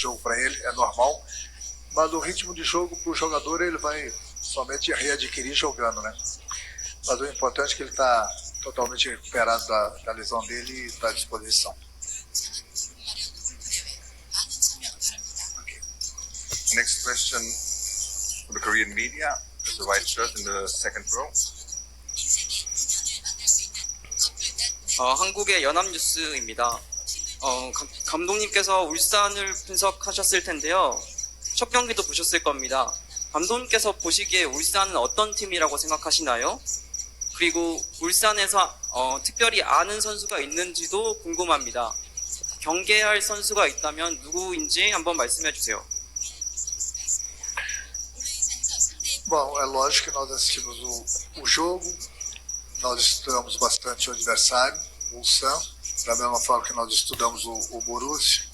jogo para ele, é normal. Mas o ritmo de jogo para o jogador ele vai somente readquirir jogando, né? Mas o importante é que ele está totalmente recuperado da lesão dele e está à disposição. Okay. Next question from the Korean media. The white shirt in the second row. 한국의 연합뉴스입니다. 감독님께서 울산을 분석하셨을 텐데요. 첫 경기도 보셨을 겁니다. 감독님께서 보시기에 울산은 어떤 팀이라고 생각하시나요? 그리고 울산에서 특별히 아는 선수가 있는지도 궁금합니다. 경계할 선수가 있다면 누구인지 한번 말씀해 주세요. Bom, é lógico que nós assistimos o jogo, nós estudamos bastante o adversário, o Ulsan, da mesma forma que nós estudamos o Borussia.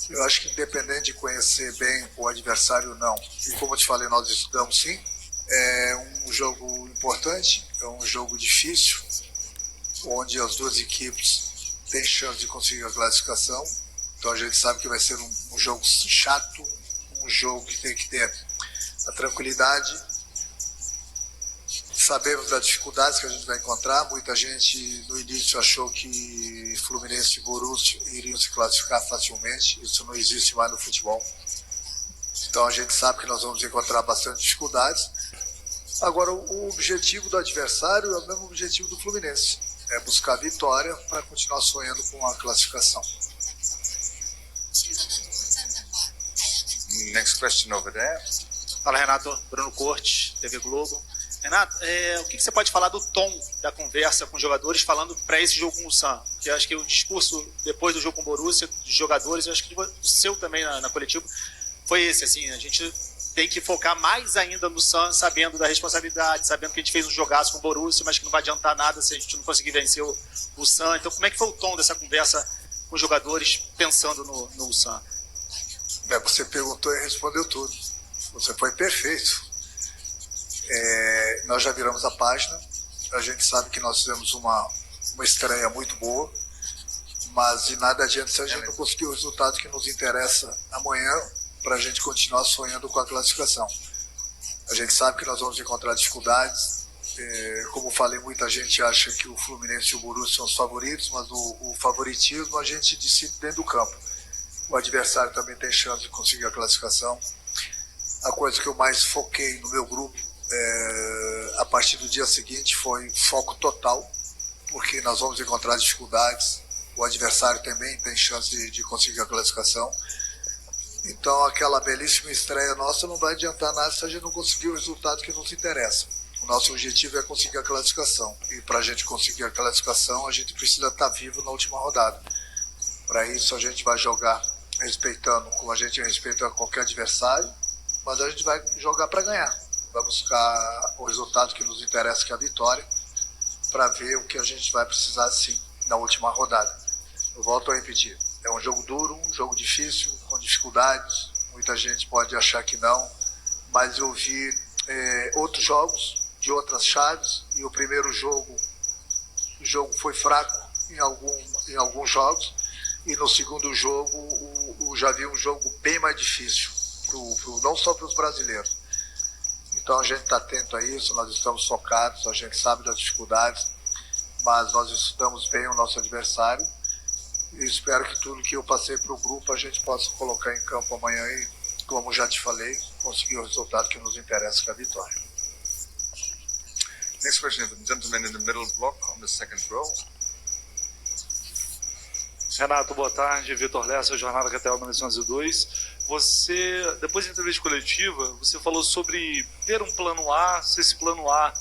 Eu acho que independente de conhecer bem o adversário ou não, e como eu te falei, nós estudamos sim, é um jogo importante, é um jogo difícil, onde as duas equipes têm chance de conseguir a classificação. Então a gente sabe que vai ser um jogo chato, um jogo que tem que ter a tranquilidade. Sabemos das dificuldades que a gente vai encontrar. Muita gente no início achou que Fluminense e Borussia iriam se classificar facilmente. Isso não existe mais no futebol. Então a gente sabe que nós vamos encontrar bastante dificuldades. Agora o objetivo do adversário é o mesmo objetivo do Fluminense. É buscar a vitória para continuar sonhando com a classificação. Next question over there. Fala, Renato. Bruno Cortes, TV Globo. Renato, o que você pode falar do tom da conversa com os jogadores falando para esse jogo com o Ulsan? Porque eu acho que o discurso depois do jogo com o Borussia, dos jogadores, eu acho que o seu também na coletiva, foi esse, assim, a gente tem que focar mais ainda no Ulsan, sabendo da responsabilidade, sabendo que a gente fez um jogaço com o Borussia, mas que não vai adiantar nada se a gente não conseguir vencer o Ulsan. Então, como é que foi o tom dessa conversa com os jogadores pensando no Ulsan? Você perguntou e respondeu tudo. Você foi perfeito. Nós já viramos a página, a gente sabe que nós fizemos uma estreia muito boa, mas de nada adianta se a gente não conseguir o resultado que nos interessa amanhã para a gente continuar sonhando com a classificação. A gente sabe que nós vamos encontrar dificuldades, como falei, muita gente acha que o Fluminense e o Borussia são os favoritos, mas o favoritismo a gente decide dentro do campo. O adversário também tem chance de conseguir a classificação. A coisa que eu mais foquei no meu grupo a partir do dia seguinte foi foco total, porque nós vamos encontrar dificuldades, o adversário também tem chance de conseguir a classificação. Então aquela belíssima estreia nossa não vai adiantar nada se a gente não conseguir o resultado que nos interessa. O nosso objetivo é conseguir a classificação, e para a gente conseguir a classificação a gente precisa estar vivo na última rodada. Para isso a gente vai jogar respeitando, como a gente respeita qualquer adversário, mas a gente vai jogar para ganhar. Vai buscar o resultado que nos interessa, que é a vitória, para ver o que a gente vai precisar sim na última rodada. Eu volto a repetir, é um jogo duro, um jogo difícil, com dificuldades, muita gente pode achar que não, mas eu vi outros jogos de outras chaves, e o primeiro jogo, o jogo foi fraco em alguns jogos, e no segundo jogo eu já vi um jogo bem mais difícil, não só para os brasileiros. Então a gente está atento a isso, nós estamos focados, a gente sabe das dificuldades, mas nós estudamos bem o nosso adversário e espero que tudo que eu passei para o grupo a gente possa colocar em campo amanhã e, como já te falei, conseguir o resultado que nos interessa, que é a vitória. Next question, the gentleman in the middle block on the second row. Renato, boa tarde. Vitor Lessa, Jornada Catel 1902. Você, depois da entrevista coletiva, você falou sobre ter um plano A, se esse plano A,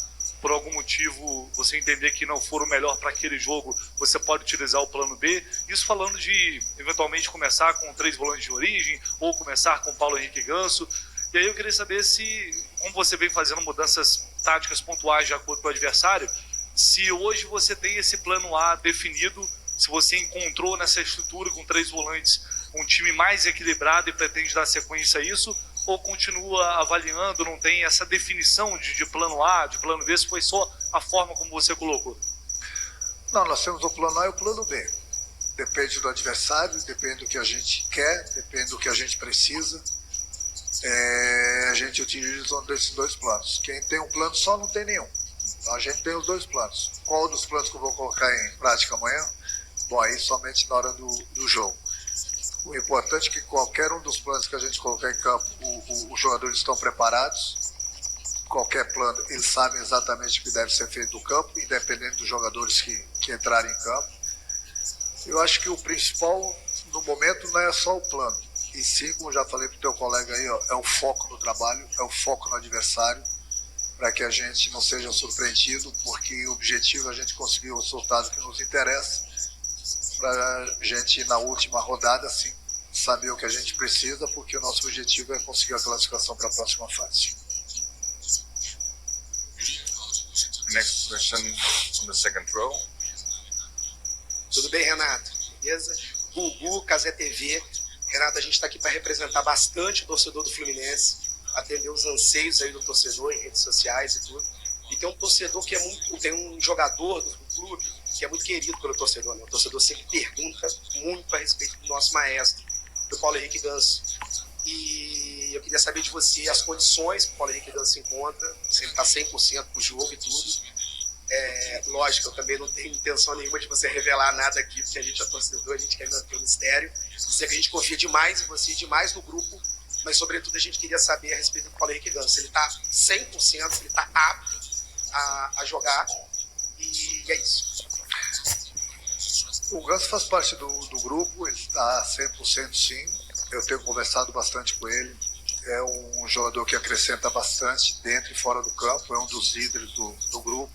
por algum motivo, você entender que não for o melhor para aquele jogo, você pode utilizar o plano B. Isso falando de, eventualmente, começar com 3 volantes de origem, ou começar com Paulo Henrique Ganso. E aí eu queria saber se, como você vem fazendo mudanças táticas pontuais de acordo com o adversário, se hoje você tem esse plano A definido, se você encontrou nessa estrutura com 3 volantes um time mais equilibrado e pretende dar sequência a isso, ou continua avaliando, não tem essa definição de plano A, de plano B, se foi só a forma como você colocou? Não, nós temos o plano A e o plano B. depende do adversário, depende do que a gente quer, depende do que a gente precisa. A gente utiliza um desses dois planos. Quem tem um plano só não tem nenhum. Então a gente tem os dois planos. Qual dos planos que eu vou colocar em prática amanhã? Bom, aí somente na hora do jogo. O importante é que qualquer um dos planos que a gente colocar em campo, os jogadores estão preparados. Qualquer plano, eles sabem exatamente o que deve ser feito no campo, independente dos jogadores que entrarem em campo. Eu acho que o principal, no momento, não é só o plano. E sim, como já falei para o teu colega aí, ó, é o foco no trabalho, é o foco no adversário, para que a gente não seja surpreendido, porque o objetivo é a gente conseguir o resultado que nos interessa, para a gente, na última rodada, sim, saber o que a gente precisa, porque o nosso objetivo é conseguir a classificação para a próxima fase. Next question on the second row. Tudo bem, Renato? Beleza? Gugu, Casé TV. Renato, a gente está aqui para representar bastante o torcedor do Fluminense, atender os anseios aí do torcedor em redes sociais e tudo. E tem um torcedor que tem um jogador do clube que é muito querido pelo torcedor, né? O torcedor sempre pergunta muito a respeito do nosso maestro, do Paulo Henrique Ganso. E eu queria saber de você as condições que o Paulo Henrique Ganso se encontra, se ele está 100% pro jogo e tudo. Lógico, eu também não tenho intenção nenhuma de você revelar nada aqui, porque a gente é torcedor, a gente quer manter o mistério. Dizer que a gente confia demais em você, demais no grupo, mas sobretudo a gente queria saber a respeito do Paulo Henrique Ganso. Ele está 100%, ele está apto a jogar, e é isso. O Ganso faz parte do grupo, ele está 100% sim. Eu tenho conversado bastante com ele. É um jogador que acrescenta bastante dentro e fora do campo, é um dos líderes do grupo.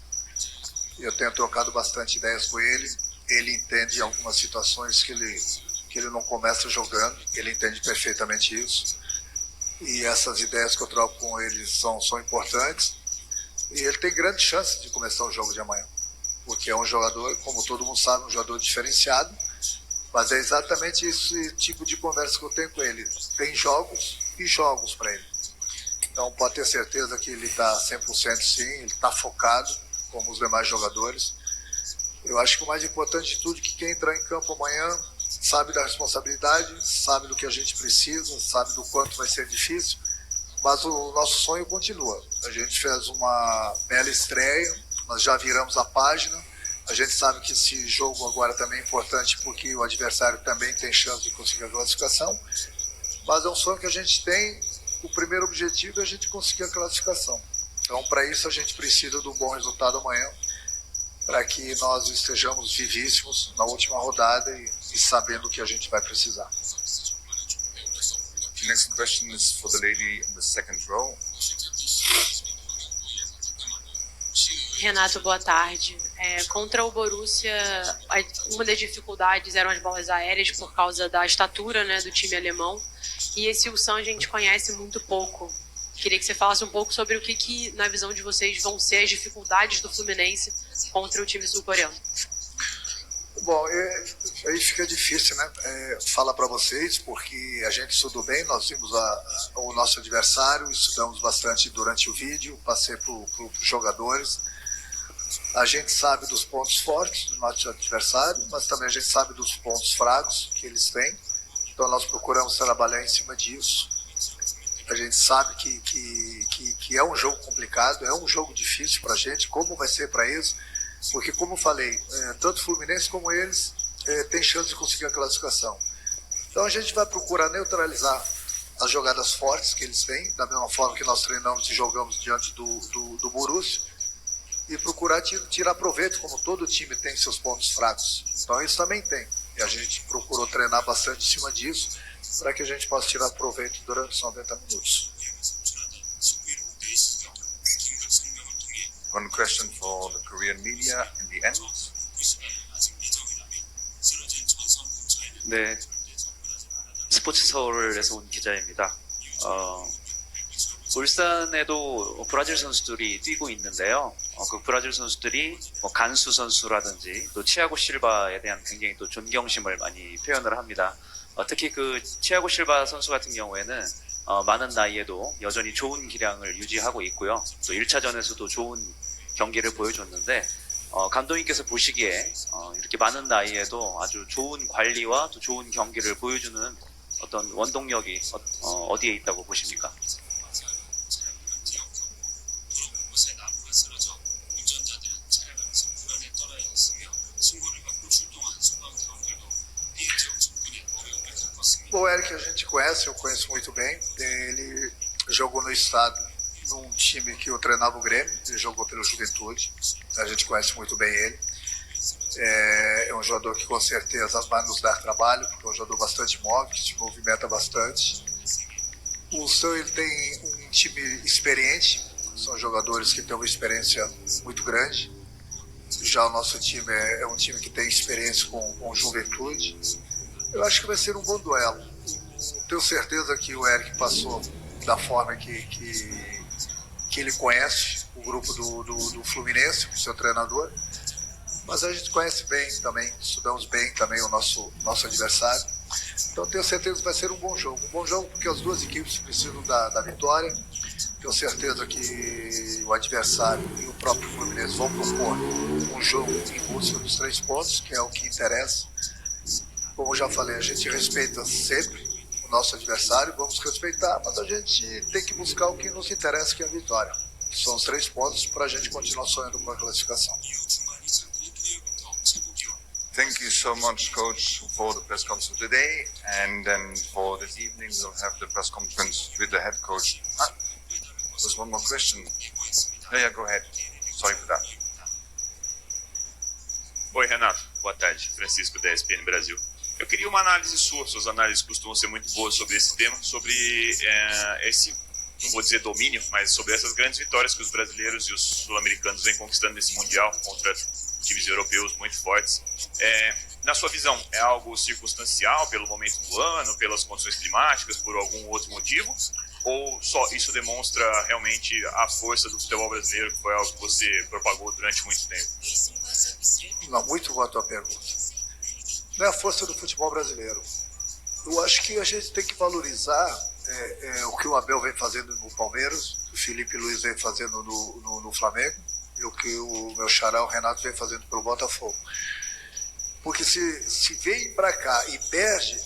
Eu tenho trocado bastante ideias com ele. Ele entende algumas situações que ele não começa jogando, ele entende perfeitamente isso. E essas ideias que eu troco com ele são importantes. E ele tem grande chance de começar o jogo de amanhã, porque é um jogador, como todo mundo sabe, um jogador diferenciado. Mas é exatamente esse tipo de conversa que eu tenho com ele. Tem jogos e jogos para ele. Então pode ter certeza que ele está 100% sim, ele está focado, como os demais jogadores. Eu acho que o mais importante de tudo é que quem entrar em campo amanhã sabe da responsabilidade, sabe do que a gente precisa, sabe do quanto vai ser difícil, mas o nosso sonho continua. A gente fez uma bela estreia, nós já viramos a página. A gente sabe que esse jogo agora também é importante porque o adversário também tem chance de conseguir a classificação, mas é um sonho que a gente tem. O primeiro objetivo é a gente conseguir a classificação. Então, para isso, a gente precisa de um bom resultado amanhã, para que nós estejamos vivíssimos na última rodada e sabendo o que a gente vai precisar. Next question is for the lady in the second row. Renato, boa tarde. Contra o Borussia, uma das dificuldades eram as bolas aéreas por causa da estatura, né, do time alemão. E esse Ulsan a gente conhece muito pouco. Queria que você falasse um pouco sobre o que, na visão de vocês, vão ser as dificuldades do Fluminense contra o time sul-coreano. Bom, aí fica difícil, né? Falar para vocês, porque a gente estudou bem, nós vimos o nosso adversário, estudamos bastante durante o vídeo, passei para os jogadores. A gente sabe dos pontos fortes do nosso adversário, mas também a gente sabe dos pontos fracos que eles têm. Então nós procuramos trabalhar em cima disso. A gente sabe que é um jogo complicado, é um jogo difícil para a gente, como vai ser para eles, porque, como eu falei, tanto o Fluminense como eles têm chance de conseguir a classificação. Então a gente vai procurar neutralizar as jogadas fortes que eles têm, da mesma forma que nós treinamos e jogamos diante do Borussia, e procurar tirar proveito, como todo time tem seus pontos fracos. Então eles também têm, e a gente procurou treinar bastante em cima disso, para que a gente possa tirar proveito durante os 90 minutos. One question for the Korean media in the end. 네, 스포츠 서울에서 온 기자입니다. 울산에도 브라질 선수들이 뛰고 있는데요. 그 브라질 선수들이 간수 선수라든지 또 치아고 실바에 대한 굉장히 또 존경심을 많이 표현을 합니다. 특히 그 치아고 실바 선수 같은 경우에는 많은 나이에도 여전히 좋은 기량을 유지하고 있고요. 또 1차전에서도 좋은 경기를 보여줬는데 감독님께서 보시기에 이렇게 많은 나이에도 아주 좋은 관리와 또 좋은 경기를 보여주는 어떤 원동력이 어디에 있다고 보십니까? O Eric a gente conhece, eu conheço muito bem. Ele jogou no estado, num time que eu treinava o Grêmio, ele jogou pelo Juventude, a gente conhece muito bem ele. É um jogador que com certeza vai nos dar trabalho, porque é um jogador bastante móvel, que se movimenta bastante. O São, ele tem um time experiente, são jogadores que têm uma experiência muito grande. Já o nosso time é um time que tem experiência com Juventude. Eu acho que vai ser um bom duelo. Tenho certeza que o Eric passou da forma que ele conhece o grupo do Fluminense, o seu treinador. Mas a gente conhece bem também, estudamos bem também o nosso adversário. Então tenho certeza que vai ser um bom jogo. Um bom jogo porque as duas equipes precisam da vitória. Tenho certeza que o adversário e o próprio Fluminense vão propor um jogo em busca dos 3 pontos, que é o que interessa. Como eu já falei, a gente respeita sempre o nosso adversário, vamos respeitar, mas a gente tem que buscar o que nos interessa, que é a vitória. São os 3 pontos para a gente continuar sonhando com a classificação. Thank you so much, Coach, for the press conference today. And then for this evening, we'll have the press conference with the head coach. There's one more question. Yeah, go ahead. Sorry for that. Oi, Renato. Boa tarde. Francisco, da ESPN Brasil. Eu queria uma análise sua. Suas análises costumam ser muito boas sobre esse tema, sobre esse, não vou dizer domínio, mas sobre essas grandes vitórias que os brasileiros e os sul-americanos vêm conquistando nesse Mundial contra times europeus muito fortes. Na sua visão, é algo circunstancial pelo momento do ano, pelas condições climáticas, por algum outro motivo? Ou só isso demonstra realmente a força do futebol brasileiro, que foi algo que você propagou durante muito tempo? Não, muito boa a tua pergunta. Não é a força do futebol brasileiro. Eu acho que a gente tem que valorizar o que o Abel vem fazendo no Palmeiras, o Felipe Luiz vem fazendo no Flamengo, e o que o meu xará, o Renato, vem fazendo pelo Botafogo. Porque se vem para cá e perde,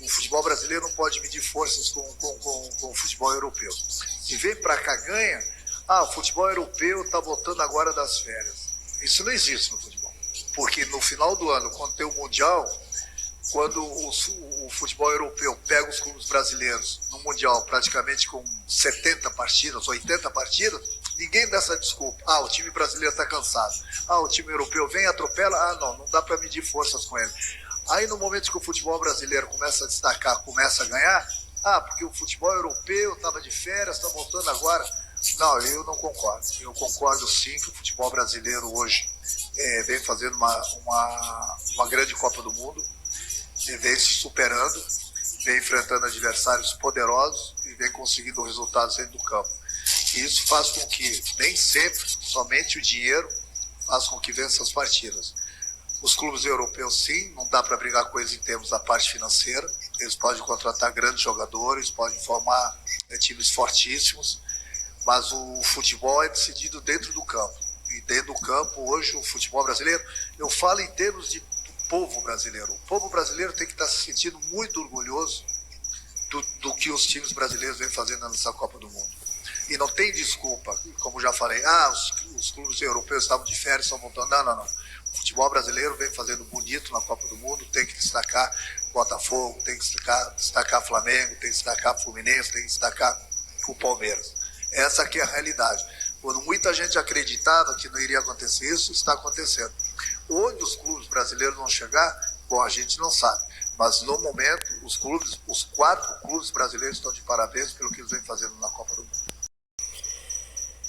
o futebol brasileiro não pode medir forças com o futebol europeu. Se vem para cá ganha, o futebol europeu está voltando agora das férias. Isso não existe no futebol. Porque no final do ano, quando tem o Mundial, quando o futebol europeu pega os clubes brasileiros no Mundial praticamente com 70 partidas, 80 partidas, ninguém dá essa desculpa. O time brasileiro está cansado. O time europeu vem e atropela. Não dá para medir forças com ele. Aí no momento que o futebol brasileiro começa a destacar, começa a ganhar, porque o futebol europeu estava de férias, está voltando agora. Não, eu não concordo. Eu concordo sim que o futebol brasileiro hoje vem fazendo uma grande Copa do Mundo, vem se superando, vem enfrentando adversários poderosos e vem conseguindo resultados dentro do campo. E isso faz com que, nem sempre, somente o dinheiro faz com que vença as partidas. Os clubes europeus, sim, não dá para brigar com eles em termos da parte financeira. Eles podem contratar grandes jogadores, podem formar times fortíssimos, mas o futebol é decidido dentro do campo. E dentro do campo, hoje, o futebol brasileiro, eu falo em termos de povo brasileiro. O povo brasileiro tem que estar se sentindo muito orgulhoso do que os times brasileiros vêm fazendo nessa Copa do Mundo. E não tem desculpa, como já falei, os clubes europeus estavam de férias, estão voltando. Não. O futebol brasileiro vem fazendo bonito na Copa do Mundo, tem que destacar Botafogo, tem que destacar Flamengo, tem que destacar Fluminense, tem que destacar o Palmeiras. Essa aqui é a realidade. Quando muita gente acreditava que não iria acontecer isso, está acontecendo. Onde os clubes brasileiros vão chegar, bom, a gente não sabe. Mas no momento, os 4 clubes brasileiros estão de parabéns pelo que eles vêm fazendo na Copa do Mundo.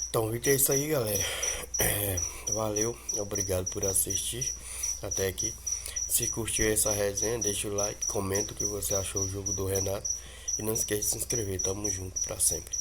Então, o vídeo é isso aí, galera. Valeu, obrigado por assistir até aqui. Se curtiu essa resenha, deixa o like, comenta o que você achou do jogo do Renato. E não esqueça de se inscrever, tamo junto pra sempre.